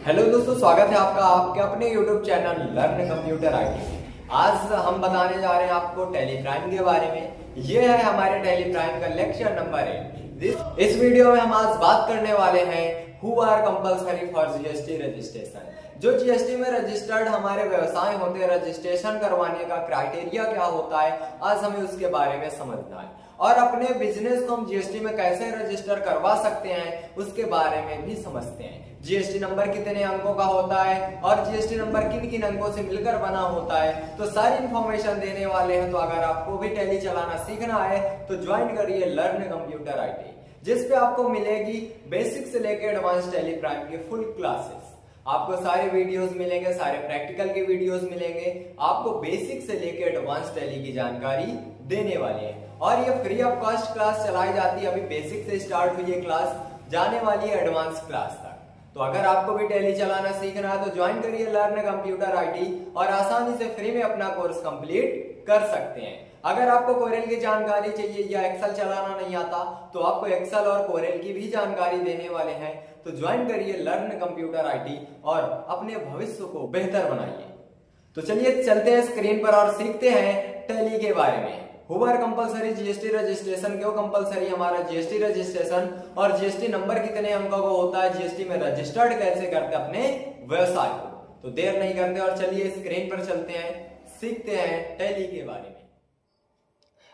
Hello दोस्तों, स्वागत है आपका आपके अपने YouTube channel learn computer IT में। आज हम बताने जा रहे हैं आपको टैली प्राइम के बारे में। ये है हमारे टैली प्राइम का लेक्चर नंबर 8। इस वीडियो में हम आज बात करने वाले हैं who are compulsory for GST registration. जो जीएसटी में रजिस्टर्ड हमारे व्यवसाय होते हैं, रजिस्ट्रेशन करवाने का क्राइटेरिया क्या होता है, आज हमें उसके बारे में समझना है। और अपने बिजनेस को हम जीएसटी में कैसे रजिस्टर करवा सकते हैं उसके बारे में भी समझते हैं। जीएसटी नंबर कितने अंकों का होता है और जीएसटी नंबर किन किन अंकों से मिलकर बना होता है, तो सारी इंफॉर्मेशन देने वाले हैं। तो अगर आपको भी टैली चलाना सीखना है तो ज्वाइन करिए लर्न कंप्यूटर आईटी, जिस पे आपको मिलेगी बेसिक से लेकर एडवांस टैली प्राइम की फुल क्लासेस। आपको सारे वीडियोस मिलेंगे, सारे प्रैक्टिकल के वीडियोस मिलेंगे। आपको बेसिक से लेकर एडवांस टैली की जानकारी देने वाले हैं और ये फ्री ऑफ कॉस्ट क्लास चलाई जाती है। अभी बेसिक से स्टार्ट हुई है क्लास, जाने वाली है एडवांस क्लास तक। तो अगर आपको भी टैली चलाना सीखना है तो ज्वाइन करिए लर्न कंप्यूटर आईटी और आसानी से फ्री में अपना कोर्स कंप्लीट कर सकते हैं। अगर आपको कोरेल की जानकारी चाहिए या एक्सेल चलाना नहीं आता तो आपको एक्सेल और कोरेल की भी जानकारी देने वाले हैं। तो ज्वाइन करिए लर्न कंप्यूटर आईटी और अपने भविष्य को बेहतर बनाइए। तो चलिए चलते हैं स्क्रीन पर और सीखते हैं टैली के बारे में। Who are compulsory GST registration, क्यों कंपल्सरी हमारा जीएसटी रजिस्ट्रेशन, और जीएसटी नंबर कितने अंकों का होता है, जीएसटी में रजिस्टर्ड कैसे करते हैं अपने व्यवसाय को। तो देर नहीं करते और चलिए स्क्रीन पर चलते हैं, सीखते हैं टैली के बारे में।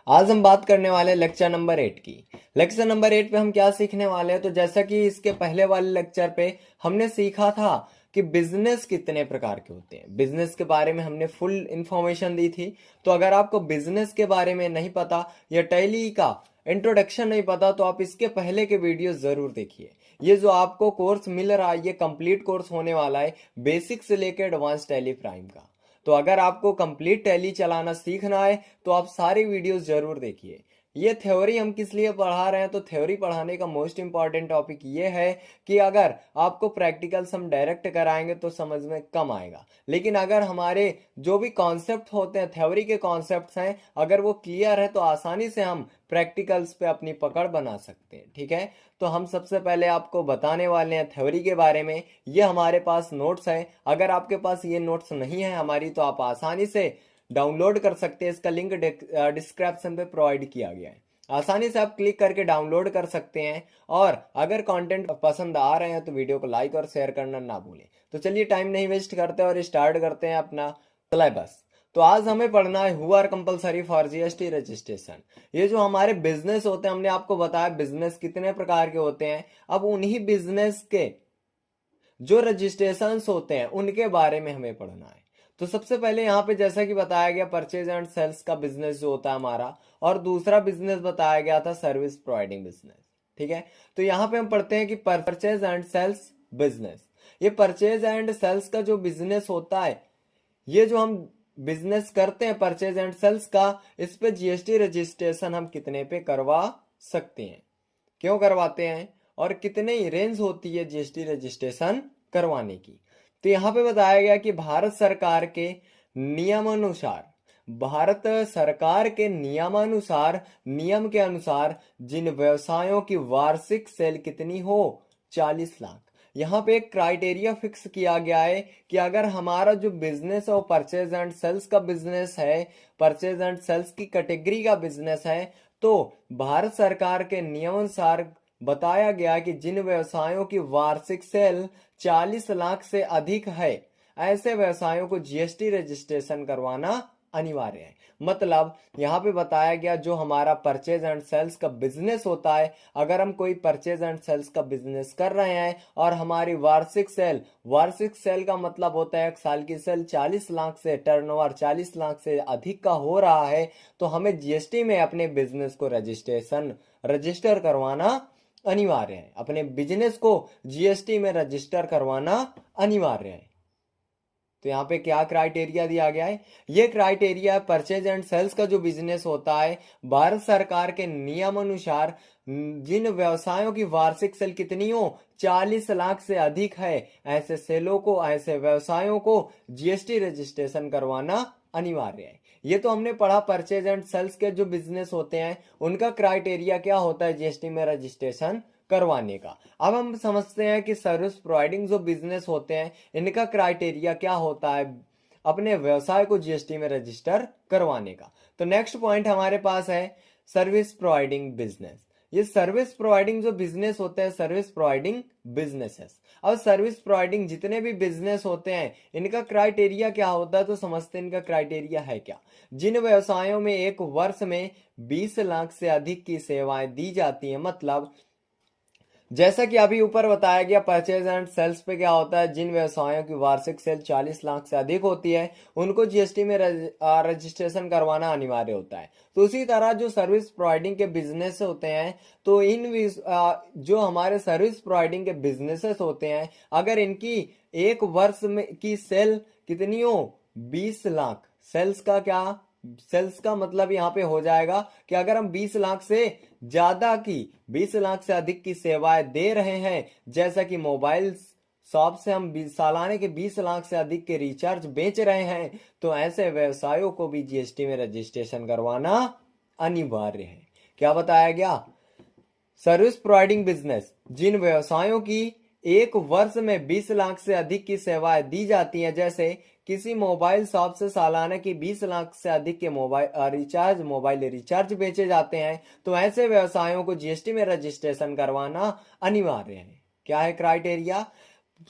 आज हम बात करने वाले हैं लेक्चर नंबर 8 की। लेक्चर नंबर 8 पे हम क्या सीखने वाले हैं, तो जैसा कि इसके पहले वाले लेक्चर पे हमने सीखा था कि बिजनेस कितने प्रकार के होते हैं, बिजनेस के बारे में हमने फुल इंफॉर्मेशन दी थी। तो अगर आपको बिजनेस के बारे में नहीं पता या टैली का इंट्रोडक्शन नहीं पता तो आप इसके पहले के वीडियो जरूर देखिए। ये जो आपको कोर्स मिल रहा है ये कंप्लीट कोर्स होने वाला है बेसिक से लेकर एडवांस टैली प्राइम का। तो अगर आपको कंप्लीट टैली चलाना सीखना है तो आप सारी वीडियोस जरूर देखिए। ये थ्योरी हम किस लिए पढ़ा रहे हैं, तो थ्योरी पढ़ाने का मोस्ट इंपॉर्टेंट टॉपिक ये है कि अगर आपको प्रैक्टिकल्स हम डायरेक्ट कराएंगे तो समझ में कम आएगा, लेकिन अगर हमारे जो भी कॉन्सेप्ट होते हैं, थ्योरी के कॉन्सेप्ट्स हैं, अगर वो क्लियर है तो आसानी से हम प्रैक्टिकल्स पे अपनी पकड़ बना सकते हैं। ठीक है, तो हम सबसे पहले आपको बताने वाले हैं थ्योरी के बारे में। ये हमारे पास नोट्स है, अगर आपके पास ये नोट्स नहीं है हमारी तो आप आसानी से डाउनलोड कर सकते हैं। इसका लिंक डिस्क्रिप्शन पे प्रोवाइड किया गया है, आसानी से आप क्लिक करके डाउनलोड कर सकते हैं। और अगर कंटेंट पसंद आ रहे हैं तो वीडियो को लाइक और शेयर करना ना भूलें। तो चलिए टाइम नहीं वेस्ट करते और स्टार्ट करते हैं अपना सिलेबस। तो आज हमें पढ़ना है who are compulsory for GST registration. ये जो हमारे बिजनेस होते हैं, हमने आपको बताया बिजनेस कितने प्रकार के होते हैं। अब उन्हीं बिजनेस के जो रजिस्ट्रेशन होते हैं उनके बारे में हमें पढ़ना है। तो सबसे पहले यहाँ पे जैसा कि बताया गया परचेज एंड सेल्स का बिजनेस जो होता है हमारा, और दूसरा बिजनेस बताया गया था सर्विस प्रोवाइडिंग बिजनेस। ठीक है, तो यहाँ पे हम पढ़ते हैं कि परचेज एंड सेल्स बिजनेस। ये परचेज एंड सेल्स का जो बिजनेस होता है, ये जो हम बिजनेस करते हैं परचेज एंड सेल्स का, इस पे जीएसटी रजिस्ट्रेशन हम कितने पे करवा सकते हैं, क्यों करवाते हैं और कितने रेंज होती है जीएसटी रजिस्ट्रेशन करवाने की। तो यहाँ पे बताया गया कि भारत सरकार के नियमानुसार, भारत सरकार के नियमानुसार, नियम के अनुसार जिन व्यवसायों की वार्षिक सेल कितनी हो 40 लाख, यहाँ पे एक क्राइटेरिया फिक्स किया गया है कि अगर हमारा जो बिजनेस है वो परचेज एंड सेल्स का बिजनेस है, परचेज एंड सेल्स की कैटेगरी का बिजनेस है, तो भारत सरकार के नियमानुसार बताया गया कि जिन व्यवसायों की वार्षिक सेल 40 लाख से अधिक है, ऐसे व्यवसायों को जीएसटी रजिस्ट्रेशन करवाना अनिवार्य है। मतलब यहाँ पे बताया गया जो हमारा परचेज एंड सेल्स का बिजनेस होता है, अगर हम कोई परचेज एंड सेल्स का बिजनेस कर रहे हैं और हमारी वार्षिक सेल का मतलब होता है एक साल की सेल 40 लाख से, टर्नओवर 40 लाख से अधिक का हो रहा है, तो हमें जीएसटी में अपने बिजनेस को रजिस्टर करवाना अनिवार्य है। अपने बिजनेस को जीएसटी में रजिस्टर करवाना अनिवार्य है। तो यहाँ पे क्या क्राइटेरिया दिया गया है, ये क्राइटेरिया परचेज एंड सेल्स का जो बिजनेस होता है भारत सरकार के नियमानुसार जिन व्यवसायों की वार्षिक सेल कितनी हो 40 लाख से अधिक है, ऐसे सेलों को, ऐसे व्यवसायों को जीएसटी रजिस्ट्रेशन करवाना अनिवार्य है। ये तो हमने पढ़ा परचेज एंड सेल्स के जो बिजनेस होते हैं उनका क्राइटेरिया क्या होता है जीएसटी में रजिस्ट्रेशन करवाने का। अब हम समझते हैं कि सर्विस प्रोवाइडिंग जो बिजनेस होते हैं इनका क्राइटेरिया क्या होता है अपने व्यवसाय को जीएसटी में रजिस्टर करवाने का। तो नेक्स्ट पॉइंट हमारे पास है सर्विस प्रोवाइडिंग बिजनेस। ये सर्विस प्रोवाइडिंग जो बिजनेस होते हैं सर्विस प्रोवाइडिंग बिजनेसेस। अब सर्विस प्रोवाइडिंग जितने भी बिजनेस होते हैं इनका क्राइटेरिया क्या होता है, तो समझते हैं इनका क्राइटेरिया है क्या। जिन व्यवसायों में एक वर्ष में 20 लाख से अधिक की सेवाएं दी जाती हैं, मतलब जैसा कि अभी ऊपर बताया गया परचेज एंड सेल्स पे क्या होता है, जिन व्यवसायों की वार्षिक सेल 40 लाख से अधिक होती है उनको जीएसटी में रजिस्ट्रेशन करवाना अनिवार्य होता है। तो उसी तरह जो सर्विस प्रोवाइडिंग के बिजनेस होते हैं, तो जो हमारे सर्विस प्रोवाइडिंग के बिजनेसेस होते हैं अगर इनकी एक वर्ष में की सेल कितनी हो 20 लाख, सेल्स का मतलब यहाँ पे हो जाएगा कि अगर हम 20 लाख से ज्यादा की 20 लाख से अधिक की सेवाएं दे रहे हैं, जैसा कि मोबाइल शॉप से हम सालाने के 20 लाख से अधिक के रिचार्ज बेच रहे हैं, तो ऐसे व्यवसायों को भी जीएसटी में रजिस्ट्रेशन करवाना अनिवार्य है। क्या बताया गया, सर्विस प्रोवाइडिंग बिजनेस जिन व्यवसायों की एक वर्ष में 20 लाख से अधिक की सेवाएं दी जाती हैं, जैसे किसी मोबाइल शॉप से सालाना की 20 लाख से अधिक के मोबाइल रिचार्ज बेचे जाते हैं, तो ऐसे व्यवसायों को जीएसटी में रजिस्ट्रेशन करवाना अनिवार्य है। क्या है क्राइटेरिया,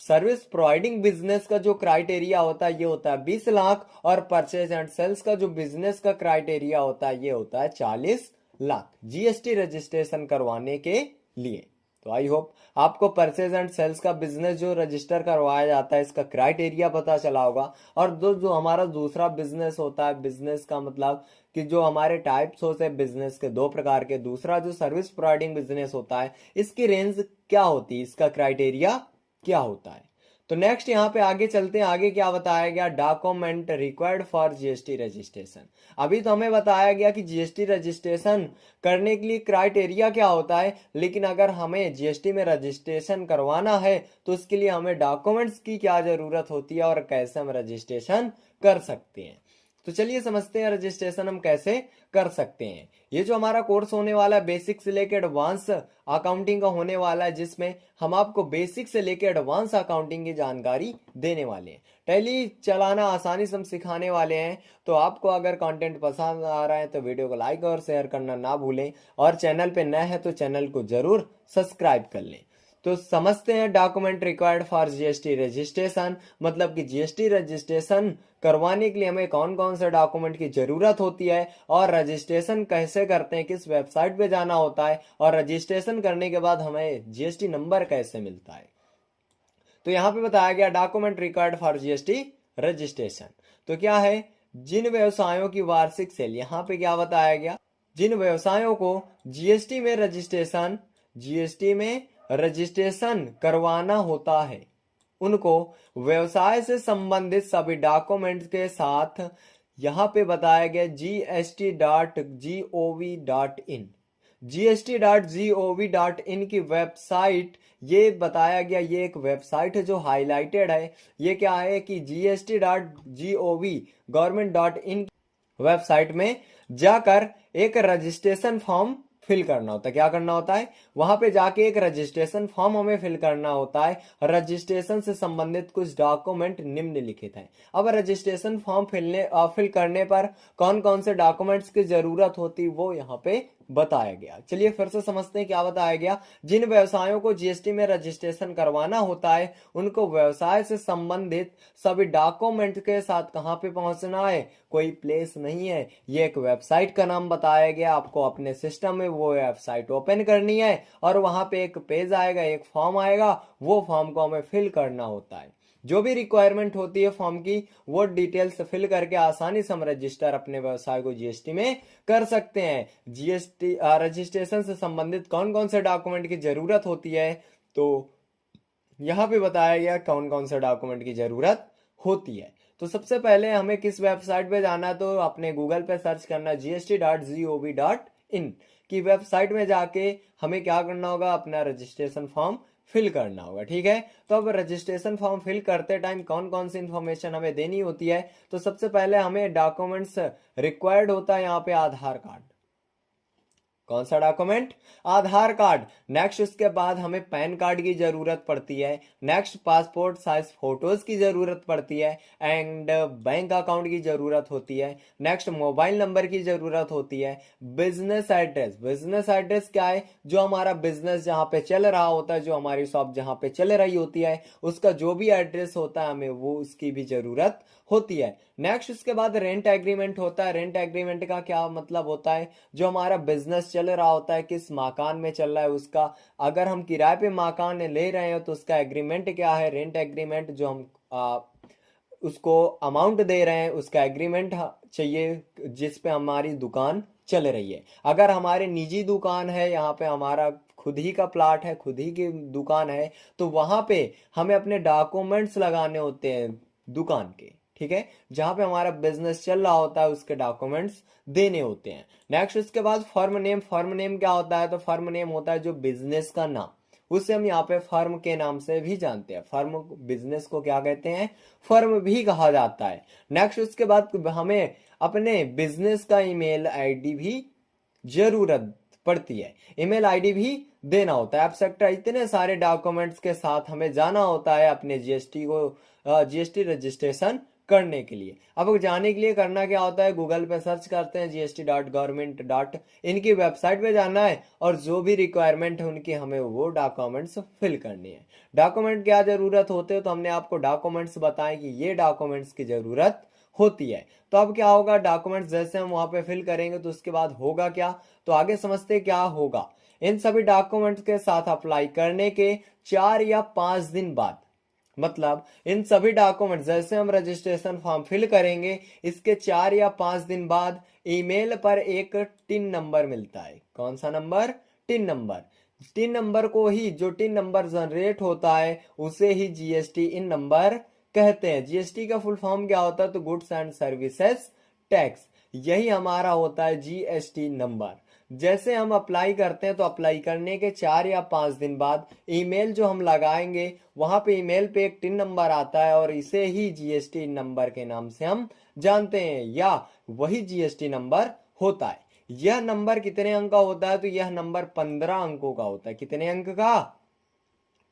सर्विस प्रोवाइडिंग बिजनेस का जो क्राइटेरिया होता है ये होता है 20 लाख, और परचेज एंड सेल्स का जो बिजनेस का क्राइटेरिया होता है ये होता है 40 लाख जीएसटी रजिस्ट्रेशन करवाने के लिए। तो आई होप आपको परचेज एंड सेल्स का बिजनेस जो रजिस्टर करवाया जाता है इसका क्राइटेरिया पता चला होगा। और जो हमारा दूसरा बिजनेस होता है, बिजनेस का मतलब कि जो हमारे टाइप्स होते हैं बिजनेस के दो प्रकार के, दूसरा जो सर्विस प्रोवाइडिंग बिजनेस होता है इसकी रेंज क्या होती है, इसका क्राइटेरिया क्या होता है। तो नेक्स्ट यहाँ पे आगे चलते हैं, आगे क्या बताया गया, document required for GST registration. अभी तो हमें बताया गया कि जीएसटी रजिस्ट्रेशन करने के लिए क्राइटेरिया क्या होता है, लेकिन अगर हमें जीएसटी में रजिस्ट्रेशन करवाना है तो उसके लिए हमें डॉक्यूमेंट्स की क्या जरूरत होती है और कैसे हम रजिस्ट्रेशन कर सकते हैं। तो चलिए समझते हैं रजिस्ट्रेशन हम कैसे कर सकते हैं। ये जो हमारा कोर्स होने वाला है बेसिक से लेकर एडवांस अकाउंटिंग का होने वाला है, जिसमें हम आपको बेसिक से लेकर एडवांस अकाउंटिंग की जानकारी देने वाले हैं। टैली चलाना आसानी से हम सिखाने वाले हैं। तो आपको अगर कंटेंट पसंद आ रहा है तो वीडियो को लाइक और शेयर करना ना भूलें, और चैनल पे नए हैं तो चैनल को जरूर सब्सक्राइब कर लें। तो समझते हैं document required for GST registration, मतलब कि जीएसटी रजिस्ट्रेशन करवाने के लिए हमें कौन कौन से डॉक्यूमेंट की जरूरत होती है, और रजिस्ट्रेशन कैसे करते हैं, किस वेबसाइट पे जाना होता है, और रजिस्ट्रेशन करने के बाद हमें जीएसटी नंबर कैसे मिलता है। तो यहाँ पे बताया गया document required for GST registration. तो क्या है, जिन व्यवसायों की वार्षिक सेल, यहाँ पे क्या बताया गया, जिन व्यवसायों को जीएसटी में रजिस्ट्रेशन करवाना होता है उनको व्यवसाय से संबंधित सभी डॉक्यूमेंट्स के साथ यहाँ पे बताया गया gst.gov.in की वेबसाइट, ये बताया गया, ये एक वेबसाइट है जो हाईलाइटेड है। ये क्या है कि gst.gov government.in वेबसाइट में जाकर एक रजिस्ट्रेशन फॉर्म फिल करना होता है। क्या करना होता है, वहां पे जाके एक रजिस्ट्रेशन फॉर्म हमें फिल करना होता है। रजिस्ट्रेशन से संबंधित कुछ डॉक्यूमेंट निम्नलिखित हैं। अब रजिस्ट्रेशन फॉर्म फिल करने पर कौन कौन से डॉक्यूमेंट्स की जरूरत होती है वो यहाँ पे बताया गया। चलिए फिर से समझते हैं क्या बताया गया। जिन व्यवसायों को जीएसटी में रजिस्ट्रेशन करवाना होता है उनको व्यवसाय से संबंधित सभी डॉक्यूमेंट के साथ कहाँ पे पहुंचना है, कोई प्लेस नहीं है, ये एक वेबसाइट का नाम बताया गया। आपको अपने सिस्टम में वो वेबसाइट ओपन करनी है और वहां पे एक पेज आएगा, एक फॉर्म आएगा, वो फॉर्म को हमें फिल करना होता है। जो भी रिक्वायरमेंट होती है फॉर्म की वो डिटेल्स फिल करके आसानी से हम रजिस्टर अपने व्यवसाय को जीएसटी में कर सकते हैं। जीएसटी रजिस्ट्रेशन से संबंधित कौन कौन से डॉक्यूमेंट की जरूरत होती है, तो यहाँ पे बताया गया कौन कौन से डॉक्यूमेंट की जरूरत होती है। तो सबसे पहले हमें किस वेबसाइट पे जाना है, तो अपने गूगल पे सर्च करना gst.gov.in की वेबसाइट में जाके हमें क्या करना होगा, अपना रजिस्ट्रेशन फॉर्म फिल करना होगा। ठीक है, तो अब रजिस्ट्रेशन फॉर्म फिल करते टाइम कौन कौन सी इंफॉर्मेशन हमें देनी होती है, तो सबसे पहले हमें डॉक्यूमेंट्स रिक्वायर्ड होता है यहाँ पे आधार कार्ड। कौन सा डॉक्यूमेंट? आधार कार्ड। नेक्स्ट उसके बाद हमें पैन कार्ड की जरूरत पड़ती है। नेक्स्ट पासपोर्ट साइज फोटोज की जरूरत पड़ती है एंड बैंक अकाउंट की जरूरत होती है। नेक्स्ट मोबाइल नंबर की जरूरत होती है। Business address. बिजनेस एड्रेस क्या है? जो हमारा बिजनेस जहां पे चल रहा होता है, जो हमारी शॉप जहां पे चल रही होती है, उसका जो भी एड्रेस होता है हमें वो उसकी भी जरूरत होती है। नेक्स्ट उसके बाद रेंट एग्रीमेंट होता है। रेंट एग्रीमेंट का क्या मतलब होता है? जो हमारा बिजनेस चल रहा होता है, किस मकान में चल रहा है उसका, अगर हम किराए पे मकान ले रहे हैं तो उसका एग्रीमेंट क्या है? Rent agreement. जो हम उसको अमाउंट दे रहे हैं उसका एग्रीमेंट चाहिए जिस पे हमारी दुकान चल रही है। अगर हमारे निजी दुकान है, यहाँ पे हमारा खुद ही का प्लाट है, खुद ही की दुकान है, तो वहां पे हमें अपने डॉक्यूमेंट्स लगाने होते हैं दुकान के, ठीक है, जहां पे हमारा बिजनेस चल रहा होता है उसके डॉक्यूमेंट्स देने होते हैं। नेक्स्ट उसके बाद फर्म नेम। फर्म नेम क्या होता है? तो फर्म नेम होता है जो बिजनेस का नाम, उसे हम यहाँ पे फर्म के नाम से भी जानते हैं। फर्म बिजनेस को क्या कहते हैं? फर्म भी कहा जाता है। नेक्स्ट उसके बाद हमें अपने बिजनेस का ईमेल आईडी भी जरूरत पड़ती है, ईमेल आईडी भी देना होता है। एब्स्ट्रैक्ट इतने सारे डॉक्यूमेंट्स के साथ हमें जाना होता है अपने जीएसटी को, जीएसटी रजिस्ट्रेशन करने के लिए। अब जाने के लिए करना क्या होता है? गूगल पे सर्च करते हैं gst.government. इनकी वेबसाइट पे जाना है और जो भी रिक्वायरमेंट है उनकी हमें वो डॉक्यूमेंट्स फिल करनी है। डॉक्यूमेंट क्या जरूरत होते हैं? तो हमने आपको डॉक्यूमेंट्स बताए कि ये डॉक्यूमेंट्स की जरूरत होती है। तो अब क्या होगा? डॉक्यूमेंट्स जैसे हम वहां पे फिल करेंगे तो उसके बाद होगा क्या? तो आगे समझते क्या होगा। इन सभी डॉक्यूमेंट्स के साथ अप्लाई करने के 4 या 5 दिन बाद, मतलब इन सभी डॉक्यूमेंट जैसे हम रजिस्ट्रेशन फॉर्म फिल करेंगे, इसके 4 या 5 दिन बाद ईमेल पर एक टिन नंबर मिलता है। कौन सा number? Tin number. Tin number को ही, जो टिन नंबर जनरेट होता है उसे ही जीएसटी इन नंबर कहते हैं। जीएसटी का फुल फॉर्म क्या होता है? तो गुड्स एंड सर्विसेज टैक्स। यही हमारा होता है जीएसटी नंबर। जैसे हम अप्लाई करते हैं तो अप्लाई करने के 4 या 5 दिन बाद ईमेल जो हम लगाएंगे वहां पे ईमेल पे एक टिन नंबर आता है और इसे ही जीएसटी नंबर के नाम से हम जानते हैं, या वही जीएसटी नंबर होता है। यह नंबर कितने अंक का होता है? तो यह नंबर 15 अंकों का होता है। कितने अंक का?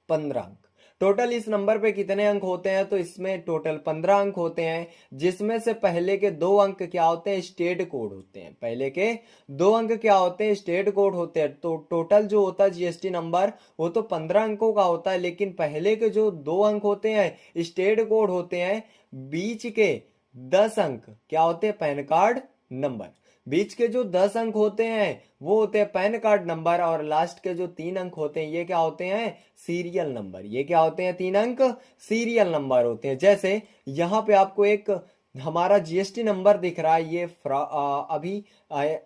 15 अंक। टोटल इस नंबर पे कितने अंक होते हैं? तो इसमें टोटल 15 अंक होते हैं, जिसमें से पहले के 2 अंक क्या होते हैं? स्टेट कोड होते हैं। पहले के 2 अंक क्या होते हैं? स्टेट कोड होते हैं। तो टोटल जो होता है जीएसटी नंबर वो तो 15 अंकों का होता है, लेकिन पहले के जो 2 अंक होते हैं स्टेट कोड होते हैं। बीच के 10 अंक क्या होते हैं? Pan card number. बीच के जो 10 अंक होते हैं वो होते हैं पैन कार्ड नंबर, और लास्ट के जो 3 अंक होते हैं ये क्या होते हैं? Serial number. ये क्या होते हैं? 3 अंक सीरियल नंबर होते हैं। जैसे यहाँ पे आपको एक हमारा जीएसटी नंबर दिख रहा है, ये अभी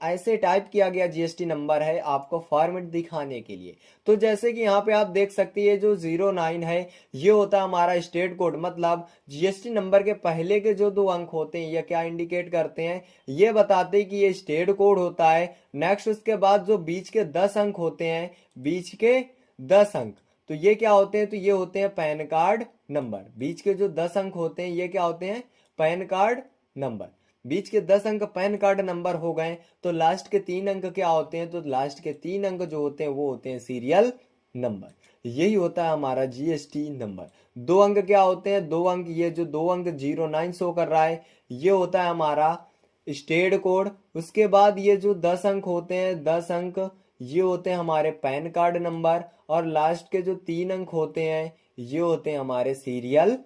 ऐसे टाइप किया गया जीएसटी नंबर है आपको फॉर्मेट दिखाने के लिए। तो जैसे कि यहाँ पे आप देख सकते हैं जो 09 है ये होता है हमारा स्टेट कोड, मतलब जीएसटी नंबर के पहले के जो 2 अंक होते हैं ये क्या इंडिकेट करते हैं? ये बताते हैं कि ये स्टेट कोड होता है। नेक्स्ट उसके बाद जो बीच के 10 अंक होते हैं, बीच के 10 अंक, तो ये क्या होते हैं? तो ये होते हैं पैन कार्ड नंबर। बीच के जो 10 अंक होते हैं ये क्या होते हैं? Pan card number. बीच के 10 अंक पैन कार्ड नंबर हो गए, तो लास्ट के 3 अंक क्या होते हैं? तो लास्ट के 3 अंक जो होते हैं वो होते हैं सीरियल नंबर। यही होता है हमारा जीएसटी नंबर। 2 अंक क्या होते हैं? 2 अंक, ये जो 2 अंक 09 शो कर रहा है ये होता है हमारा स्टेट कोड। उसके बाद ये जो 10 अंक होते हैं, 10 अंक ये होते हैं हमारे पैन कार्ड नंबर, और लास्ट के जो 3 अंक होते हैं ये होते हैं हमारे सीरियल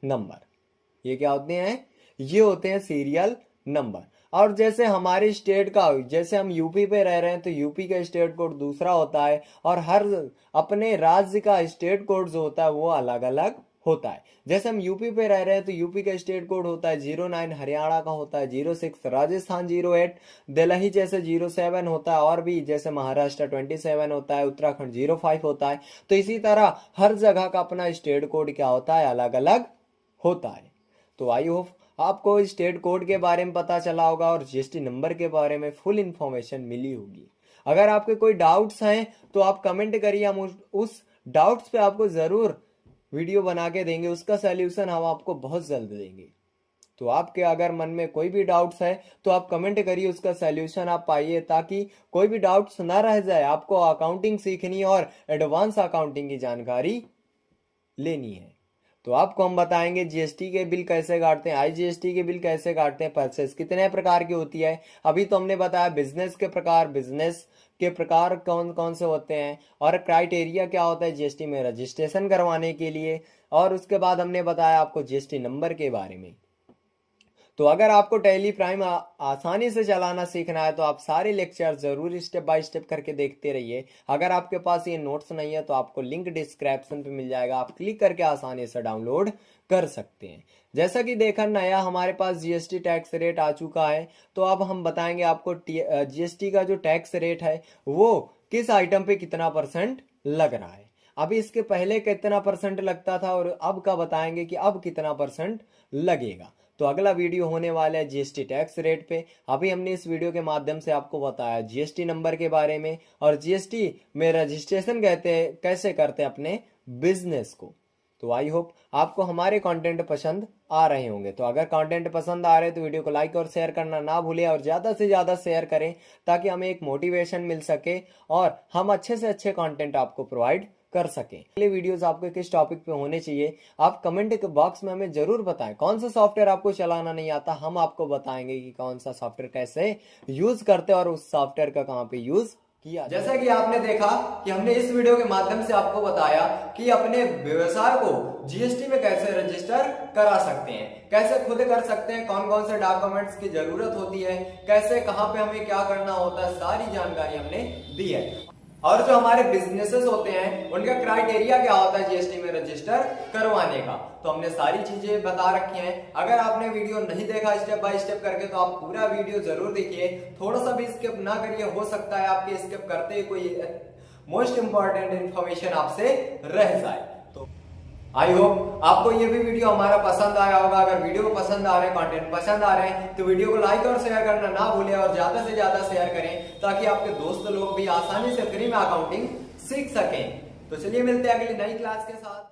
नंबर। ये क्या होते हैं? ये होते हैं सीरियल नंबर। और जैसे हमारे स्टेट का, जैसे हम यूपी पे रह रहे हैं तो यूपी का स्टेट कोड दूसरा होता है, और हर अपने राज्य का स्टेट कोड जो होता है वो अलग अलग होता है। जैसे हम यूपी पे रह रहे हैं तो यूपी का स्टेट कोड होता है 09, हरियाणा का होता है 06, राजस्थान 08, दिल्ली जैसे 07 होता है, और भी जैसे महाराष्ट्र 27 होता है, उत्तराखंड 05 होता है। तो इसी तरह हर जगह का अपना स्टेट कोड क्या होता है? अलग अलग होता है। तो आई होप आपको स्टेट कोड के बारे में पता चला होगा और जीएसटी नंबर के बारे में फुल इंफॉर्मेशन मिली होगी। अगर आपके कोई डाउट्स हैं तो आप कमेंट करिए, हम उस डाउट्स पे आपको जरूर वीडियो बना के देंगे, उसका सॉल्यूशन हम आपको बहुत जल्द देंगे। तो आपके अगर मन में कोई भी डाउट्स है तो आप कमेंट करिए, उसका सलूशन आप पाइए, ताकि कोई भी डाउट्स ना रह जाए। आपको अकाउंटिंग सीखनी और एडवांस अकाउंटिंग की जानकारी लेनी है तो आपको हम बताएंगे जीएसटी के बिल कैसे काटते हैं, आईजीएसटी के बिल कैसे काटते हैं, परचेस कितने प्रकार की होती है। अभी तो हमने बताया बिजनेस के प्रकार कौन कौन से होते हैं और क्राइटेरिया क्या होता है जीएसटी में रजिस्ट्रेशन करवाने के लिए, और उसके बाद हमने बताया आपको जीएसटी नंबर के बारे में। तो अगर आपको टैली प्राइम आसानी से चलाना सीखना है तो आप सारे लेक्चर जरूर स्टेप बाय स्टेप करके देखते रहिए। अगर आपके पास ये नोट्स नहीं है तो आपको लिंक डिस्क्रिप्शन पे मिल जाएगा, आप क्लिक करके आसानी से डाउनलोड कर सकते हैं। जैसा कि देखा, नया हमारे पास जीएसटी टैक्स रेट आ चुका है, तो अब हम बताएंगे आपको जीएसटी का जो टैक्स रेट है वो किस आइटम पे कितना परसेंट लग रहा है। अभी इसके पहले कितना परसेंट लगता था और अब का बताएंगे कि अब कितना परसेंट लगेगा। तो अगला वीडियो होने वाला है जीएसटी टैक्स रेट पे। अभी हमने इस वीडियो के माध्यम से आपको बताया जीएसटी नंबर के बारे में और जीएसटी में रजिस्ट्रेशन कैसे करते हैं अपने बिजनेस को। तो आई होप आपको हमारे कंटेंट पसंद आ रहे होंगे। तो अगर कंटेंट पसंद आ रहे हैं तो वीडियो को लाइक और शेयर करना ना भूलें और ज्यादा से ज्यादा शेयर करें, ताकि हमें एक मोटिवेशन मिल सके और हम अच्छे से अच्छे कंटेंट आपको प्रोवाइड कर सकें। अगले वीडियोस आपको किस टॉपिक पे होने चाहिए आप कमेंट के बॉक्स में हमें जरूर बताएं। कौन सा सॉफ्टवेयर आपको चलाना नहीं आता, हम आपको बताएंगे कि कौन सा सॉफ्टवेयर कैसे यूज करते हैं और उस सॉफ्टवेयर का कहां पे यूज किया। जैसा कि आपने देखा कि हमने इस वीडियो के माध्यम से आपको बताया कि अपने व्यवसाय को जीएसटी में कैसे रजिस्टर करा सकते हैं, कैसे खुद कर सकते हैं, कौन कौन से डॉक्यूमेंट्स की जरूरत होती है, कैसे कहां पे हमें क्या करना होता है, सारी जानकारी हमने दी है। और जो हमारे बिजनेसेस होते हैं उनका क्राइटेरिया क्या होता है जीएसटी में रजिस्टर करवाने का, तो हमने सारी चीजें बता रखी हैं। अगर आपने वीडियो नहीं देखा स्टेप बाय स्टेप करके तो आप पूरा वीडियो जरूर देखिए, थोड़ा सा भी स्किप ना करिए। हो सकता है आपके स्किप करते ही कोई मोस्ट इंपॉर्टेंट इंफॉर्मेशन आपसे रह जाए। तो आई होप आपको ये भी वीडियो हमारा पसंद आया होगा। अगर वीडियो को पसंद आ रहे हैं, कंटेंट पसंद आ रहे हैं तो वीडियो को लाइक और शेयर करना ना भूलें और ज्यादा से ज्यादा शेयर करें, ताकि आपके दोस्त लोग भी आसानी से फ्री में अकाउंटिंग सीख सकें। तो चलिए मिलते हैं अगली नई क्लास के साथ।